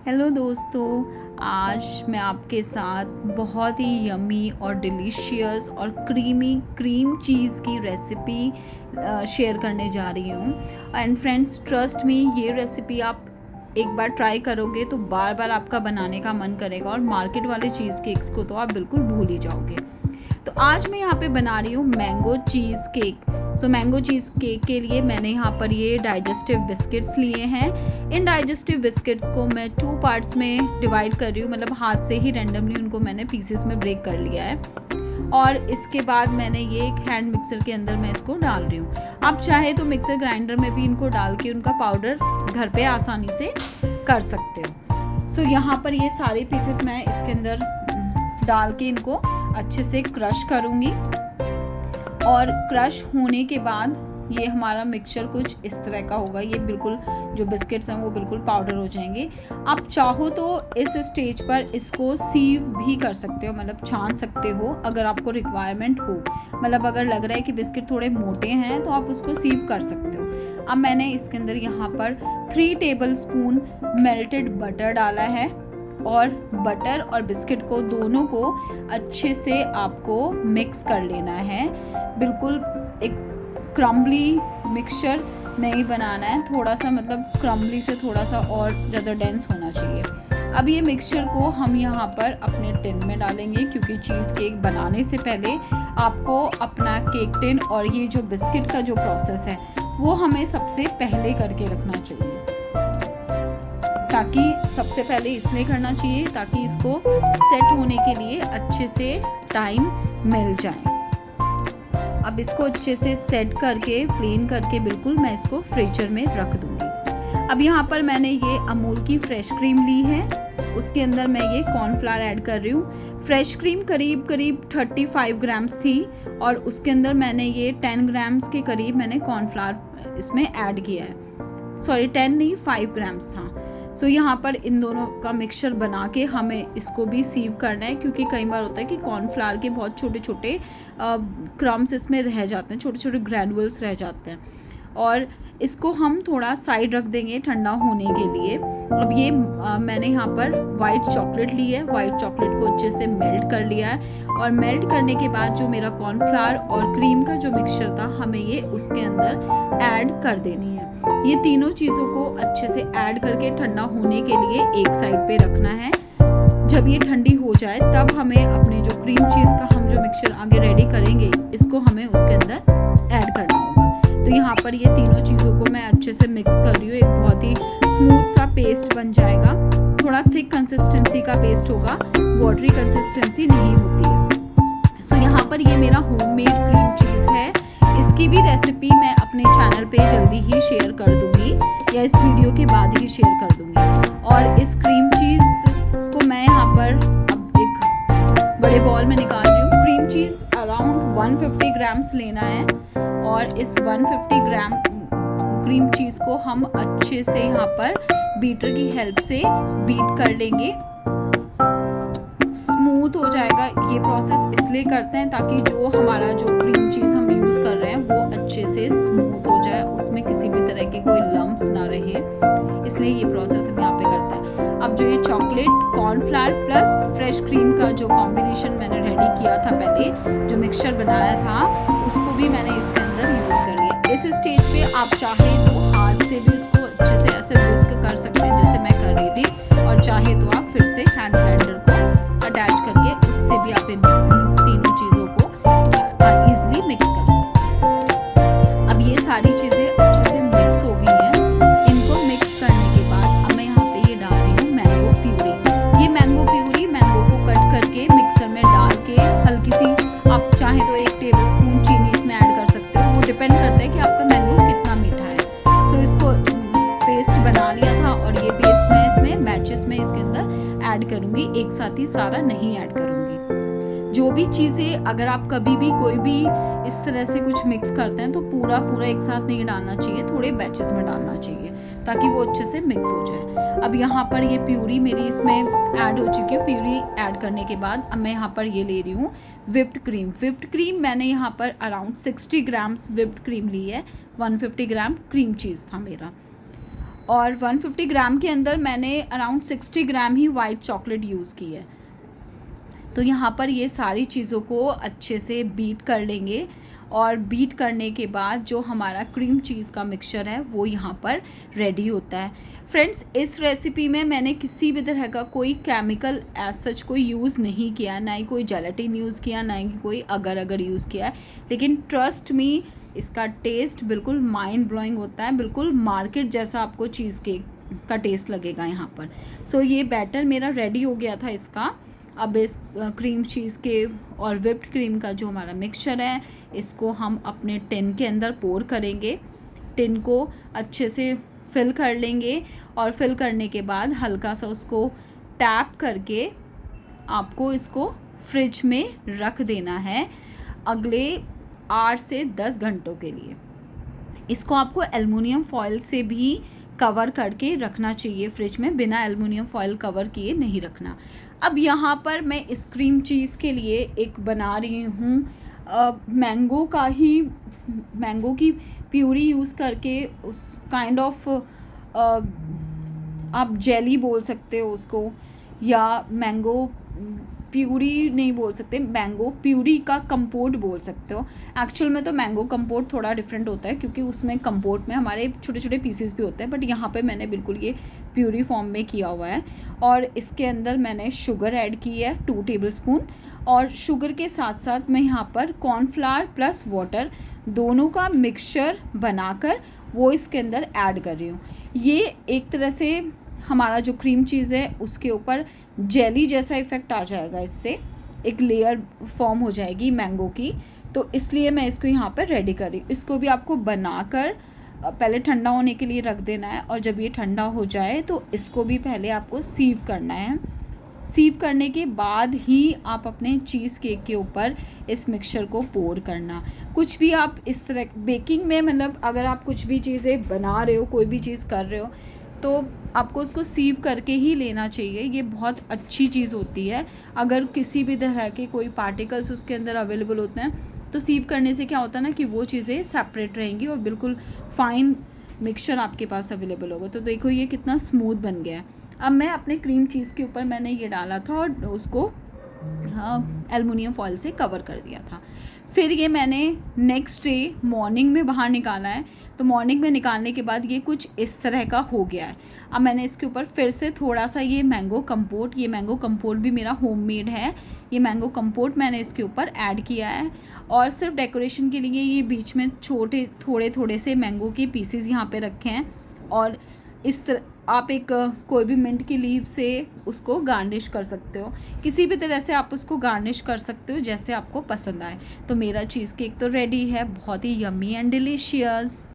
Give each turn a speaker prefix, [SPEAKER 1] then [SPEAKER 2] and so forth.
[SPEAKER 1] Hello दोस्तों, आज मैं आपके साथ बहुत ही यम्मी और डिलीशियस और क्रीम चीज़ की रेसिपी शेयर करने जा रही हूँ। एंड फ्रेंड्स, ट्रस्ट मी, ये रेसिपी आप एक बार ट्राई करोगे तो बार बार आपका बनाने का मन करेगा और मार्केट वाले चीज़ केक्स को तो आप बिल्कुल भूल ही जाओगे। तो आज मैं यहाँ पे बना रही हूँ मैंगो चीज़ केक। सो मैंगो चीज़ केक के लिए मैंने यहाँ पर ये डाइजेस्टिव बिस्किट्स लिए हैं। इन डाइजेस्टिव बिस्किट्स को मैं 2 पार्ट्स में डिवाइड कर रही हूँ, मतलब हाथ से ही रैंडमली उनको मैंने पीसेस में ब्रेक कर लिया है। और इसके बाद मैंने ये एक हैंड मिक्सर के अंदर मैं इसको डाल रही हूँ। आप चाहे तो मिक्सर ग्राइंडर में भी इनको डाल के उनका पाउडर घर पे आसानी से कर सकते हो। सो यहाँ पर ये सारे पीसेस मैं इसके अंदर डाल के इनको अच्छे से क्रश करूँगी। और क्रश होने के बाद ये हमारा मिक्सचर कुछ इस तरह का होगा। ये बिल्कुल जो बिस्किट्स हैं वो बिल्कुल पाउडर हो जाएंगे। आप चाहो तो इस स्टेज पर इसको सीव भी कर सकते हो, मतलब छान सकते हो अगर आपको रिक्वायरमेंट हो। मतलब अगर लग रहा है कि बिस्किट थोड़े मोटे हैं तो आप उसको सीव कर सकते हो। अब मैंने इसके अंदर यहाँ पर 3 टेबलस्पून मेल्टेड बटर डाला है और बटर और बिस्किट को दोनों को अच्छे से आपको मिक्स कर लेना है। बिल्कुल एक क्रम्बली मिक्सचर नहीं बनाना है, थोड़ा सा मतलब क्रम्बली से थोड़ा सा और ज़्यादा डेंस होना चाहिए। अब ये मिक्सचर को हम यहाँ पर अपने टिन में डालेंगे, क्योंकि चीज़ केक बनाने से पहले आपको अपना केक टिन और ये जो बिस्किट का जो प्रोसेस है वो हमें सबसे पहले करके रखना चाहिए। ताकि सबसे पहले इसलिए करना चाहिए ताकि इसको सेट होने के लिए अच्छे से टाइम मिल जाए। अब इसको अच्छे से सेट करके प्लेन करके बिल्कुल मैं इसको फ्रीजर में रख दूंगी। अब यहाँ पर मैंने ये अमूल की फ्रेश क्रीम ली है, उसके अंदर मैं ये कॉर्नफ्लावर ऐड कर रही हूँ। फ्रेश क्रीम करीब 35 ग्राम्स थी और उसके अंदर मैंने ये 10 ग्राम्स के करीब मैंने कॉर्नफ्लावर इसमें ऐड किया है। सॉरी 10 नहीं 5 ग्राम्स था। सो यहाँ पर इन दोनों का मिक्सचर बना के हमें इसको भी सीव करना है, क्योंकि कई बार होता है कि कॉर्नफ्लावर के बहुत छोटे छोटे क्रम्स इसमें रह जाते हैं, छोटे छोटे ग्रैनुअल्स रह जाते हैं। और इसको हम थोड़ा साइड रख देंगे ठंडा होने के लिए। अब ये मैंने यहाँ पर वाइट चॉकलेट ली है। वाइट चॉकलेट को अच्छे से मेल्ट कर लिया है और मेल्ट करने के बाद जो मेरा कॉर्नफ्लावर और क्रीम का जो मिक्सचर था हमें ये उसके अंदर ऐड कर देनी है। ये तीनों चीज़ों को अच्छे से ऐड करके ठंडा होने के लिए एक साइड पे रखना है। जब ये ठंडी हो जाए तब हमें अपने जो क्रीम चीज़ का हम जो मिक्सचर आगे रेडी करेंगे इसको हमें उसके अंदर ऐड करना होगा। तो यहाँ पर ये तीनों चीज़ों को मैं अच्छे से मिक्स कर रही हूँ। एक बहुत ही स्मूथ सा पेस्ट बन जाएगा। थोड़ा थिक कंसिस्टेंसी का पेस्ट होगा, वाटरी कंसिस्टेंसी नहीं होती है। सो यहाँ पर ये मेरा होममेड क्रीम चीज़ है। इसकी भी रेसिपी मैं अपने चैनल पे जल्दी ही शेयर कर दूंगी या इस वीडियो के बाद ही शेयर कर दूंगी। और इस क्रीम चीज़ को मैं यहाँ पर अब एक बड़े बॉल में निकाल रही हूँ। क्रीम चीज़ अराउंड 150 ग्राम्स लेना है और इस 150 ग्राम क्रीम चीज़ को हम अच्छे से यहाँ पर बीटर की हेल्प से बीट कर लेंगे। स्मूथ हो जाएगा। ये प्रोसेस इसलिए करते हैं ताकि जो हमारा जो क्रीम चीज़ हम यूज़ कर रहे हैं वो अच्छे से स्मूथ हो जाए, उसमें किसी भी तरह के कोई लम्प्स ना रहे, इसलिए ये प्रोसेस हम यहाँ पे करते हैं। अब जो ये chocolate cornflour plus fresh cream का जो कॉम्बिनेशन मैंने रेडी किया था पहले, जो मिक्सचर बनाया था, उसको भी मैंने इसके अंदर यूज़ कर लिया। इस स्टेज पे आप चाहे तो हाथ से भी उसको अच्छे से ऐसे विस्क कर सकते हैं जैसे मैं कर रही थी, और चाहे तो आप फिर से हैंड ब्लेंडर को अटैच करके उससे भी आप इन तीनों चीज़ों को ईजिली मिक्स कर सकते हैं। अब ये सारी चीज़ें अच्छे से मिक्स हो गई हैं। इनको मिक्स करने के बाद अब मैं यहाँ पे ये डाल रही हूँ मैंगो प्यूरी। ये मैंगो प्यूरी मैंगो को कट करके मिक्सर में डाल के हल्की सी, आप चाहे तो 1 टेबलस्पून चीनी इसमें ऐड कर सकते हो। वो डिपेंड करता है कि आपका मैंगो कितना मीठा है। सो इसको पेस्ट बना लिया था और ये पेस्ट मैं इसमें बैचेस में इसके अंदर ऐड करूँगी, एक साथ ही सारा नहीं ऐड करूँगी। जो भी चीज़ें अगर आप कभी भी कोई भी इस तरह से कुछ मिक्स करते हैं तो पूरा एक साथ नहीं डालना चाहिए, थोड़े बैचेस में डालना चाहिए ताकि वो अच्छे से मिक्स हो जाए। अब यहाँ पर ये प्यूरी मेरी इसमें ऐड हो चुकी है। प्यूरी ऐड करने के बाद अब मैं यहाँ पर ये ले रही हूँ व्हिप्ड क्रीम। व्हिप्ड क्रीम मैंने यहाँ पर अराउंड 60 ग्राम्स व्हिप्ड क्रीम ली है। 150 ग्राम क्रीम चीज़ था मेरा। और 150 ग्राम के अंदर मैंने अराउंड 60 ग्राम ही वाइट चॉकलेट यूज़ की है। तो यहाँ पर ये सारी चीज़ों को अच्छे से बीट कर लेंगे और बीट करने के बाद जो हमारा क्रीम चीज़ का मिक्सचर है वो यहाँ पर रेडी होता है। फ्रेंड्स, इस रेसिपी में मैंने किसी भी तरह का कोई केमिकल एज सच कोई यूज़ नहीं किया, ना ही कोई जेलेटिन यूज़ किया, ना ही कोई अगर अगर यूज़ किया है। लेकिन ट्रस्ट मी, इसका टेस्ट बिल्कुल माइंड ब्लोइंग होता है, बिल्कुल मार्केट जैसा आपको चीज़ केक का टेस्ट लगेगा यहाँ पर। सो ये बैटर मेरा रेडी हो गया था इसका। अब इस क्रीम चीज़ के और व्हिप्ड क्रीम का जो हमारा मिक्सचर है, इसको हम अपने टिन के अंदर पोर करेंगे। टिन को अच्छे से फिल कर लेंगे और फिल करने के बाद हल्का सा उसको टैप करके आपको इसको फ्रिज में रख देना है अगले 8 से 10 घंटों के लिए। इसको आपको एल्युमिनियम फॉयल से भी कवर करके रखना चाहिए फ्रिज में, बिना एल्युमिनियम फॉयल कवर किए नहीं रखना। अब यहाँ पर मैं इस क्रीम चीज़ के लिए एक बना रही हूँ मैंगो की प्यूरी यूज़ करके, उस काइंड ऑफ आप जेली बोल सकते हो उसको, या मैंगो प्यूरी नहीं बोल सकते, मैंगो प्यूरी का कंपोट बोल सकते हो। एक्चुअल में तो मैंगो कंपोट थोड़ा डिफरेंट होता है क्योंकि उसमें कंपोट में हमारे छोटे छोटे पीसेस भी होते हैं, बट यहाँ पे मैंने बिल्कुल ये प्यूरी फॉर्म में किया हुआ है। और इसके अंदर मैंने शुगर ऐड की है 2 टेबलस्पून, और शुगर के साथ साथ मैं यहाँ पर कॉर्नफ्लावर प्लस वाटर दोनों का मिक्सचर बनाकर वो इसके अंदर ऐड कर रही हूँ। ये एक तरह से हमारा जो क्रीम चीज़ है उसके ऊपर जेली जैसा इफ़ेक्ट आ जाएगा, इससे एक लेयर फॉर्म हो जाएगी मैंगो की। तो इसलिए मैं इसको यहाँ पर रेडी कर रही हूँ। इसको भी आपको बनाकर पहले ठंडा होने के लिए रख देना है, और जब ये ठंडा हो जाए तो इसको भी पहले आपको सीव करना है। सीव करने के बाद ही आप अपने चीज़ केक के ऊपर इस मिक्सचर को पोर करना। कुछ भी आप इस तरह बेकिंग में, मतलब अगर आप कुछ भी चीज़ें बना रहे हो, कोई भी चीज़ कर रहे हो, तो आपको उसको सीव करके ही लेना चाहिए। ये बहुत अच्छी चीज़ होती है। अगर किसी भी तरह के कोई पार्टिकल्स उसके अंदर अवेलेबल होते हैं तो सीव करने से क्या होता है ना कि वो चीज़ें सेपरेट रहेंगी और बिल्कुल फाइन मिक्सचर आपके पास अवेलेबल होगा। तो देखो ये कितना स्मूथ बन गया है। अब मैं अपने क्रीम चीज़ के ऊपर मैंने ये डाला था और उसको एल्युमिनियम फॉयल से कवर कर दिया था। फिर ये मैंने नेक्स्ट डे मॉर्निंग में बाहर निकाला है। तो मॉर्निंग में निकालने के बाद ये कुछ इस तरह का हो गया है। अब मैंने इसके ऊपर फिर से थोड़ा सा ये मैंगो कंपोट भी मेरा होममेड है। ये मैंगो कंपोट मैंने इसके ऊपर ऐड किया है, और सिर्फ डेकोरेशन के लिए ये बीच में थोड़े से मैंगो के पीसेस यहाँ पे रखे हैं। और इस आप एक कोई भी मिंट की लीव से उसको गार्निश कर सकते हो, किसी भी तरह से आप उसको गार्निश कर सकते हो जैसे आपको पसंद आए। तो मेरा चीज़ केक तो रेडी है, बहुत ही यम्मी एंड डिलीशियस।